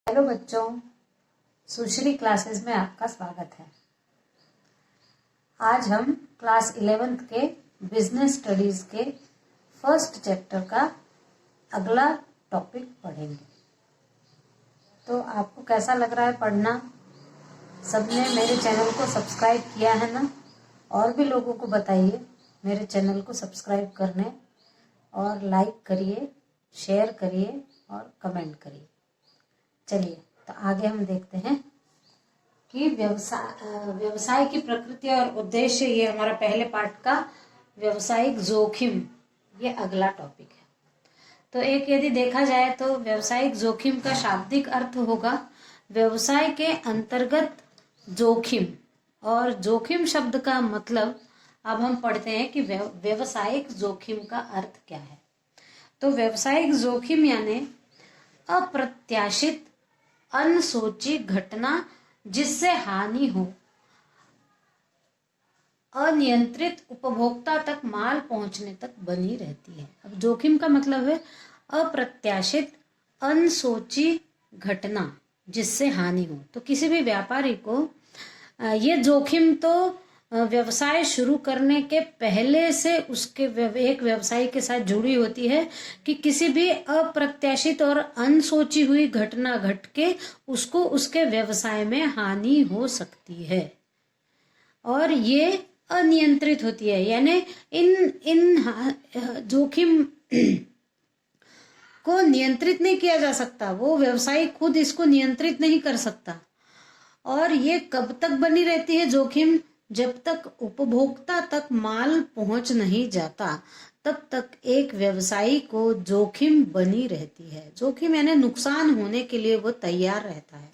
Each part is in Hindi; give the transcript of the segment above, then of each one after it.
हेलो बच्चों, सुश्री क्लासेस में आपका स्वागत है। आज हम क्लास 11th के बिजनेस स्टडीज के फर्स्ट चैप्टर का अगला टॉपिक पढ़ेंगे। तो आपको कैसा लग रहा है पढ़ना? सबने मेरे चैनल को सब्सक्राइब किया है ना? और भी लोगों को बताइए मेरे चैनल को सब्सक्राइब करने, और लाइक करिए, शेयर करिए और कमेंट करिए। चलिए तो आगे हम देखते हैं कि व्यवसाय की प्रकृति और उद्देश्य। ये हमारा पहले पार्ट का व्यवसायिक जोखिम, ये अगला टॉपिक है। तो एक यदि देखा जाए तो व्यवसायिक जोखिम का शाब्दिक अर्थ होगा व्यवसाय के अंतर्गत जोखिम। और जोखिम शब्द का मतलब अब हम पढ़ते हैं कि व्यवसायिक जोखिम का अर्थ क्या है। तो व्यवसायिक जोखिम यानी अप्रत्याशित अनसोची घटना जिससे हानि हो, अनियंत्रित उपभोक्ता तक माल पहुंचने तक बनी रहती है। अब जोखिम का मतलब है अप्रत्याशित अनसोची घटना जिससे हानि हो। तो किसी भी व्यापारी को ये जोखिम तो व्यवसाय शुरू करने के पहले से उसके एक व्यवसाय के साथ जुड़ी होती है कि किसी भी अप्रत्याशित और अनसोची हुई घटना घट के उसको उसके व्यवसाय में हानि हो सकती है, और ये अनियंत्रित होती है। यानी इन जोखिम को नियंत्रित नहीं किया जा सकता, वो व्यवसायी खुद इसको नियंत्रित नहीं कर सकता। और ये कब तक बनी रहती है जोखिम? जब तक उपभोक्ता तक माल पहुंच नहीं जाता, तब तक एक व्यवसायी को जोखिम बनी रहती है। जोखिम यानी नुकसान होने के लिए वो तैयार रहता है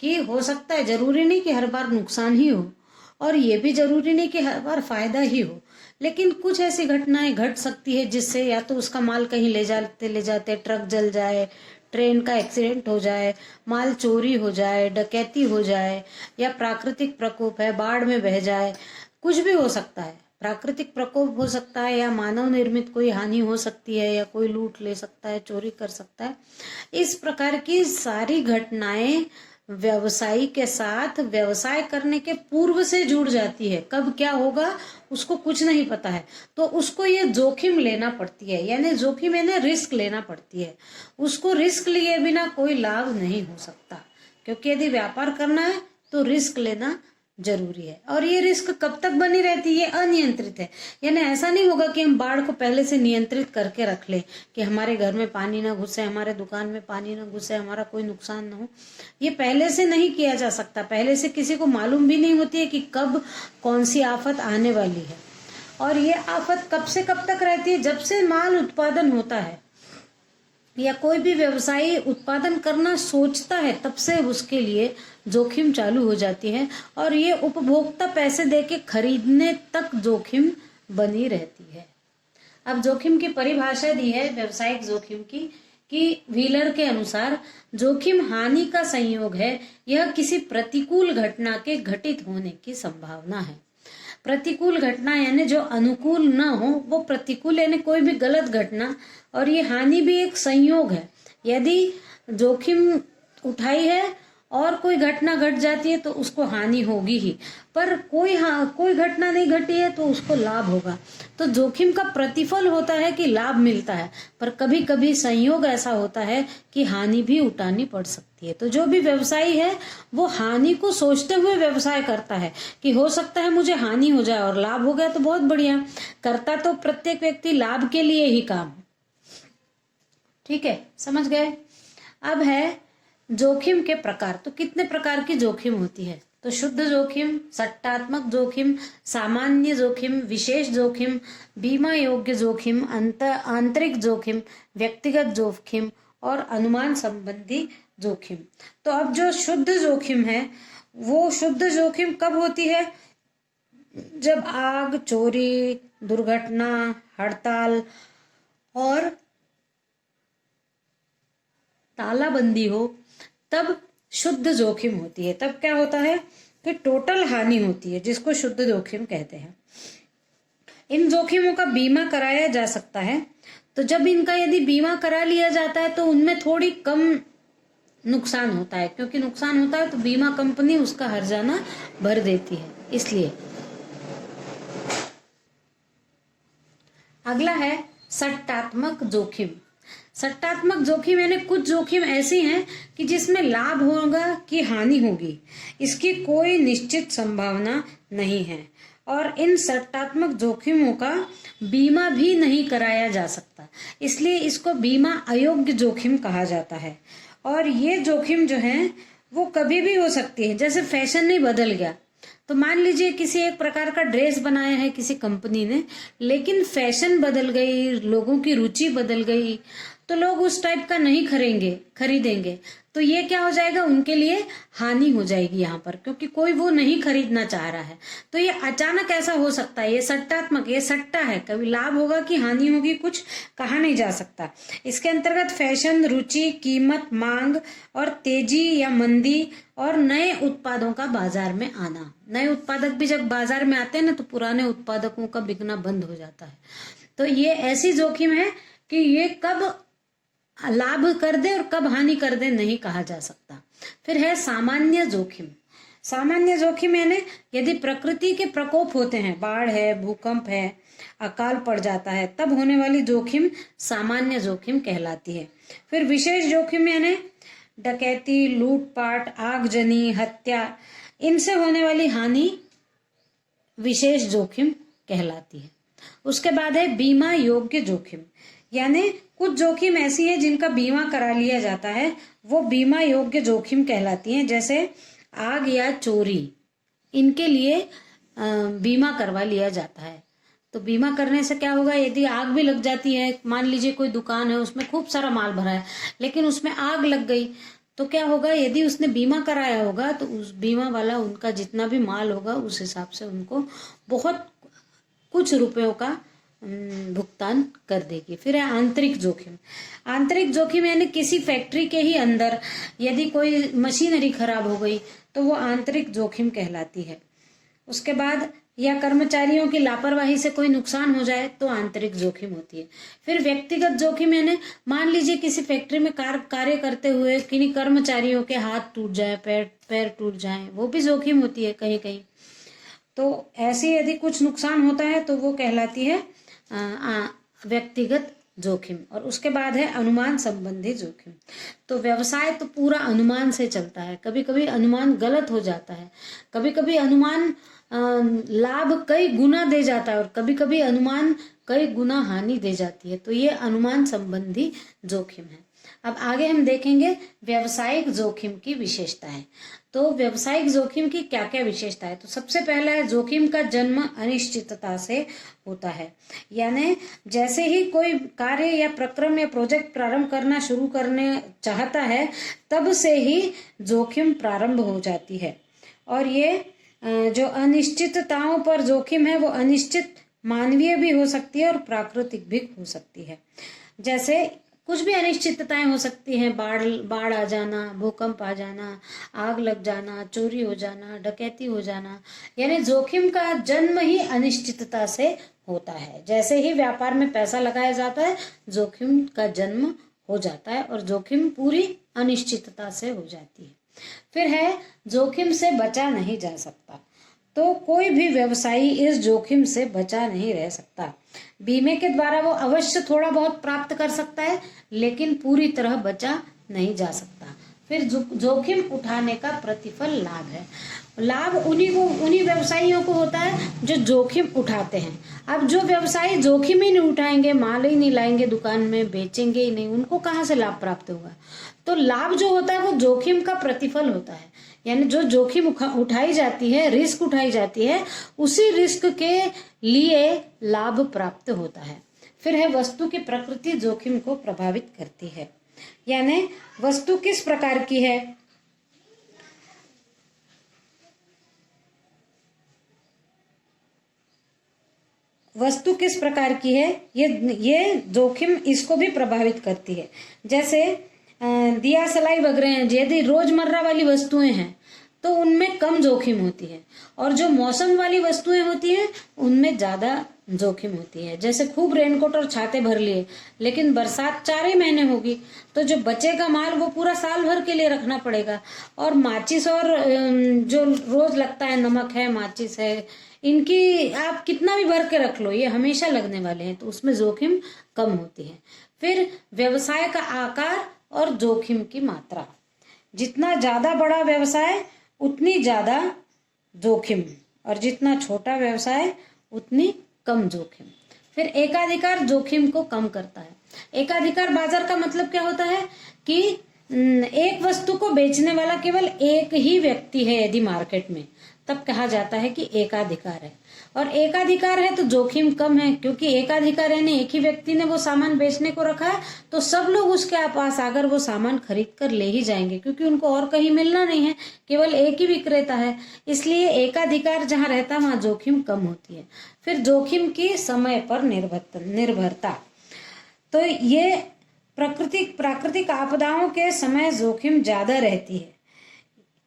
कि हो सकता है, जरूरी नहीं कि हर बार नुकसान ही हो, और ये भी जरूरी नहीं कि हर बार फायदा ही हो, लेकिन कुछ ऐसी घटनाएं घट सकती है जिससे या तो उसका माल कहीं ले जाते ट्रक जल जाए, ट्रेन का एक्सीडेंट हो जाए, माल चोरी हो जाए, डकैती हो जाए, या प्राकृतिक प्रकोप है, बाढ़ में बह जाए, कुछ भी हो सकता है। प्राकृतिक प्रकोप हो सकता है, या मानव निर्मित कोई हानि हो सकती है, या कोई लूट ले सकता है, चोरी कर सकता है। इस प्रकार की सारी घटनाएं व्यवसायी के साथ व्यवसाय करने के पूर्व से जुड़ जाती है। कब क्या होगा उसको कुछ नहीं पता है, तो उसको ये जोखिम लेना पड़ती है। यानी जोखिम यानी रिस्क लेना पड़ती है। उसको रिस्क लिए बिना कोई लाभ नहीं हो सकता, क्योंकि यदि व्यापार करना है तो रिस्क लेना जरूरी है। और ये रिस्क कब तक बनी रहती है? अनियंत्रित है। यानी ऐसा नहीं होगा कि हम बाढ़ को पहले से नियंत्रित करके रख ले कि हमारे घर में पानी ना घुसे, हमारे दुकान में पानी ना घुसे, हमारा कोई नुकसान ना हो। ये पहले से नहीं किया जा सकता। पहले से किसी को मालूम भी नहीं होती है कि कब कौन सी आफत आने वाली है। और ये आफत कब से कब तक रहती है? जब से माल उत्पादन होता है या कोई भी व्यवसायी उत्पादन करना सोचता है, तब से उसके लिए जोखिम चालू हो जाती है। और ये उपभोक्ता पैसे देके खरीदने तक जोखिम बनी रहती है। अब जोखिम की परिभाषा दी है व्यवसायिक जोखिम की कि व्हीलर के अनुसार जोखिम हानि का संयोग है। यह किसी प्रतिकूल घटना के घटित होने की संभावना है। प्रतिकूल घटना यानी जो अनुकूल ना हो वो प्रतिकूल, यानी कोई भी गलत घटना। और ये हानि भी एक संयोग है। यदि जोखिम उठाई है और कोई घटना घट जाती है तो उसको हानि होगी ही, पर कोई घटना नहीं घटी है तो उसको लाभ होगा। तो जोखिम का प्रतिफल होता है कि लाभ मिलता है, पर कभी कभी संयोग ऐसा होता है कि हानि भी उठानी पड़ सकती है। तो जो भी व्यवसायी है वो हानि को सोचते हुए व्यवसाय करता है कि हो सकता है मुझे हानि हो जाए, और लाभ हो गया तो बहुत बढ़िया। करता तो प्रत्येक व्यक्ति लाभ के लिए ही काम। ठीक है, समझ गए? अब है जोखिम के प्रकार। तो कितने प्रकार की जोखिम होती है? तो शुद्ध जोखिम, सट्टात्मक जोखिम, सामान्य जोखिम, विशेष जोखिम, बीमा योग्य जोखिम, आंतरिक जोखिम, व्यक्तिगत जोखिम और अनुमान संबंधी जोखिम। तो अब जो शुद्ध जोखिम है, वो शुद्ध जोखिम कब होती है? जब आग, चोरी, दुर्घटना, हड़ताल और तालाबंदी हो, तब शुद्ध जोखिम होती है। तब क्या होता है कि टोटल हानि होती है, जिसको शुद्ध जोखिम कहते हैं। इन जोखिमों का बीमा कराया जा सकता है। तो जब इनका यदि बीमा करा लिया जाता है तो उनमें थोड़ी कम नुकसान होता है, क्योंकि नुकसान होता है तो बीमा कंपनी उसका हर्जाना भर देती है, इसलिए। अगला है सट्टात्मक जोखिम। सट्टात्मक जोखिम यानी कुछ जोखिम ऐसी हैं कि जिसमें लाभ होगा कि हानि होगी, इसकी कोई निश्चित संभावना नहीं है, और इन सट्टात्मक जोखिमों का बीमा भी नहीं कराया जा सकता, इसलिए इसको बीमा अयोग्य जोखिम कहा जाता है। और ये जोखिम जो है वो कभी भी हो सकती है। जैसे फैशन नहीं बदल गया, तो मान लीजिए किसी एक प्रकार का ड्रेस बनाया है किसी कंपनी ने, लेकिन फैशन बदल गई, लोगों की रुचि बदल गई, तो लोग उस टाइप का नहीं खरीदेंगे, तो ये क्या हो जाएगा, उनके लिए हानि हो जाएगी यहाँ पर, क्योंकि कोई वो नहीं खरीदना चाह रहा है। तो ये अचानक ऐसा हो सकता है, ये सट्टात्मक, ये सट्टा है, कभी लाभ होगा कि हानि होगी कुछ कहा नहीं जा सकता। इसके अंतर्गत फैशन, रुचि, कीमत, मांग और तेजी या मंदी और नए उत्पादों का बाजार में आना। नए उत्पादक भी जब बाजार में आते हैं ना, तो पुराने उत्पादकों का बिकना बंद हो जाता है। तो ये ऐसी जोखिम है कि ये कब लाभ कर दे और कब हानि कर दे नहीं कहा जा सकता। फिर है सामान्य जोखिम। सामान्य जोखिम यानी यदि प्रकृति के प्रकोप होते हैं, बाढ़ है, भूकंप है, अकाल पड़ जाता है, तब होने वाली जोखिम सामान्य जोखिम कहलाती है। फिर विशेष जोखिम यानी डकैती, लूटपाट, आगजनी, हत्या, इनसे होने वाली हानि विशेष जोखिम कहलाती है। उसके बाद है बीमा योग्य जोखिम, यानी कुछ जोखिम ऐसी है जिनका बीमा करा लिया जाता है, वो बीमा योग्य जोखिम कहलाती हैं। जैसे आग या चोरी, इनके लिए बीमा करवा लिया जाता है। तो बीमा करने से क्या होगा, यदि आग भी लग जाती है, मान लीजिए कोई दुकान है, उसमें खूब सारा माल भरा है, लेकिन उसमें आग लग गई, तो क्या होगा, यदि उसने बीमा कराया होगा तो उस बीमा वाला उनका जितना भी माल होगा उस हिसाब से उनको बहुत कुछ रुपयों का भुगतान कर देगी। फिर है आंतरिक जोखिम। आंतरिक जोखिम यानी किसी फैक्ट्री के ही अंदर यदि कोई मशीनरी खराब हो गई तो वो आंतरिक जोखिम कहलाती है। उसके बाद या कर्मचारियों की लापरवाही से कोई नुकसान हो जाए तो आंतरिक जोखिम होती है। फिर व्यक्तिगत जोखिम यानी मान लीजिए किसी फैक्ट्री में कार्य करते हुए किन्हीं कर्मचारियों के हाथ टूट जाए, पैर टूट जाए, वो भी जोखिम होती है कहीं कहीं। तो ऐसे यदि कुछ नुकसान होता है तो वो कहलाती है व्यक्तिगत जोखिम। और उसके बाद है अनुमान संबंधी जोखिम। तो व्यवसाय तो पूरा अनुमान से चलता है, कभी कभी अनुमान गलत हो जाता है, कभी कभी अनुमान लाभ कई गुना दे जाता है और कभी कभी अनुमान कई गुना हानि दे जाती है। तो ये अनुमान संबंधी जोखिम है। अब आगे हम देखेंगे व्यावसायिक जोखिम की विशेषताएं। तो व्यावसायिक जोखिम की क्या क्या विशेषता है। तो सबसे पहला है जोखिम का जन्म अनिश्चितता से होता है, यानी जैसे ही कोई कार्य या प्रक्रम या प्रोजेक्ट प्रारंभ करना शुरू करने चाहता है तब से ही जोखिम प्रारंभ हो जाती है। और ये जो अनिश्चितताओं पर जोखिम है वो अनिश्चित मानवीय भी हो सकती है और प्राकृतिक भी हो सकती है। जैसे कुछ भी अनिश्चितताएं हो सकती हैं, बाढ़ आ जाना, भूकंप आ जाना, आग लग जाना, चोरी हो जाना, डकैती हो जाना, यानी जोखिम का जन्म ही अनिश्चितता से होता है। जैसे ही व्यापार में पैसा लगाया जाता है जोखिम का जन्म हो जाता है और जोखिम पूरी अनिश्चितता से हो जाती है। फिर है जोखिम से बचा नहीं जा सकता। तो कोई भी व्यवसायी इस जोखिम से बचा नहीं रह सकता। बीमे के द्वारा वो अवश्य थोड़ा बहुत प्राप्त कर सकता है, लेकिन पूरी तरह बचा नहीं जा सकता। फिर जोखिम उठाने का प्रतिफल लाभ है। लाभ उन्हीं व्यवसायियों को होता है जो जोखिम उठाते हैं। अब जो व्यवसायी जोखिम ही नहीं उठाएंगे, माल ही नहीं लाएंगे दुकान में, बेचेंगे ही नहीं, उनको कहाँ से लाभ प्राप्त होगा। तो लाभ जो होता है वो जोखिम का प्रतिफल होता है, यानी जो जोखिम उठाई जाती है, रिस्क उठाई जाती है, उसी रिस्क के लिए लाभ प्राप्त होता है। फिर है वस्तु की प्रकृति जोखिम को प्रभावित करती है, यानी वस्तु किस प्रकार की है। वस्तु किस प्रकार की है ये जोखिम इसको भी प्रभावित करती है। जैसे दिया सलाई वगैरह हैं, यदि रोजमर्रा वाली वस्तुएं हैं तो उनमें कम जोखिम होती है, और जो मौसम वाली वस्तुएं होती हैं उनमें ज्यादा जोखिम होती है। जैसे खूब रेनकोट और छाते भर लिए, लेकिन बरसात 4 ही महीने होगी, तो जो बचेगा माल वो पूरा साल भर के लिए रखना पड़ेगा। और माचिस और जो रोज लगता है, नमक है, माचिस है, इनकी आप कितना भी भर के रख लो, ये हमेशा लगने वाले हैं, तो उसमें जोखिम कम होती है। फिर व्यवसाय का आकार और जोखिम की मात्रा। जितना ज्यादा बड़ा व्यवसाय उतनी ज्यादा जोखिम, और जितना छोटा व्यवसाय उतनी कम जोखिम। फिर एकाधिकार जोखिम को कम करता है। एकाधिकार बाजार का मतलब क्या होता है कि एक वस्तु को बेचने वाला केवल एक ही व्यक्ति है यदि मार्केट में, तब कहा जाता है कि एकाधिकार है। और एकाधिकार है तो जोखिम कम है, क्योंकि एकाधिकार यानी एक ही व्यक्ति ने वो सामान बेचने को रखा है, तो सब लोग उसके पास आकर वो सामान खरीद कर ले ही जाएंगे, क्योंकि उनको और कहीं मिलना नहीं है, केवल एक ही विक्रेता है। इसलिए एकाधिकार जहां रहता है वहां जोखिम कम होती है। फिर जोखिम की समय पर निर्भरता। तो ये प्राकृतिक आपदाओं के समय जोखिम ज्यादा रहती है,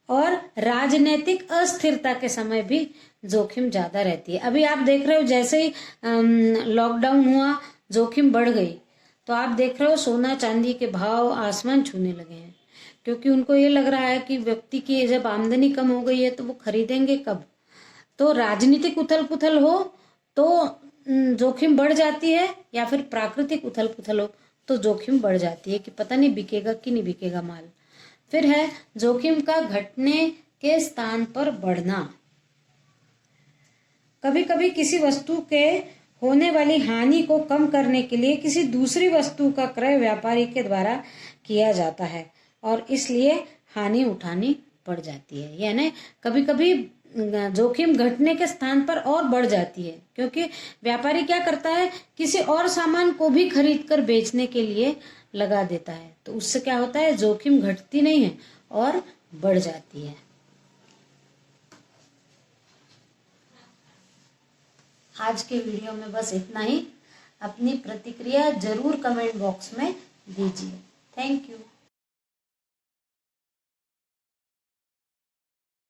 और राजनीतिक अस्थिरता के समय भी जोखिम ज्यादा रहती है। अभी आप देख रहे हो, जैसे ही लॉकडाउन हुआ, जोखिम बढ़ गई, तो आप देख रहे हो सोना चांदी के भाव आसमान छूने लगे हैं, क्योंकि उनको ये लग रहा है कि व्यक्ति की जब आमदनी कम हो गई है तो वो खरीदेंगे कब। तो राजनीतिक उथल पुथल हो तो जोखिम बढ़ जाती है, या फिर प्राकृतिक उथल पुथल हो तो जोखिम बढ़ जाती है कि पता नहीं बिकेगा कि नहीं बिकेगा माल। फिर है जोखिम का घटने के स्थान पर बढ़ना। कभी कभी किसी वस्तु के होने वाली हानि को कम करने के लिए किसी दूसरी वस्तु का क्रय व्यापारी के द्वारा किया जाता है, और इसलिए हानि उठानी पड़ जाती है। यानी कभी कभी जोखिम घटने के स्थान पर और बढ़ जाती है, क्योंकि व्यापारी क्या करता है, किसी और सामान को भी खरीद कर बेचने के लिए लगा देता है, तो उससे क्या होता है, जोखिम घटती नहीं है और बढ़ जाती है। आज के वीडियो में बस इतना ही। अपनी प्रतिक्रिया जरूर कमेंट बॉक्स में दीजिए। Thank you.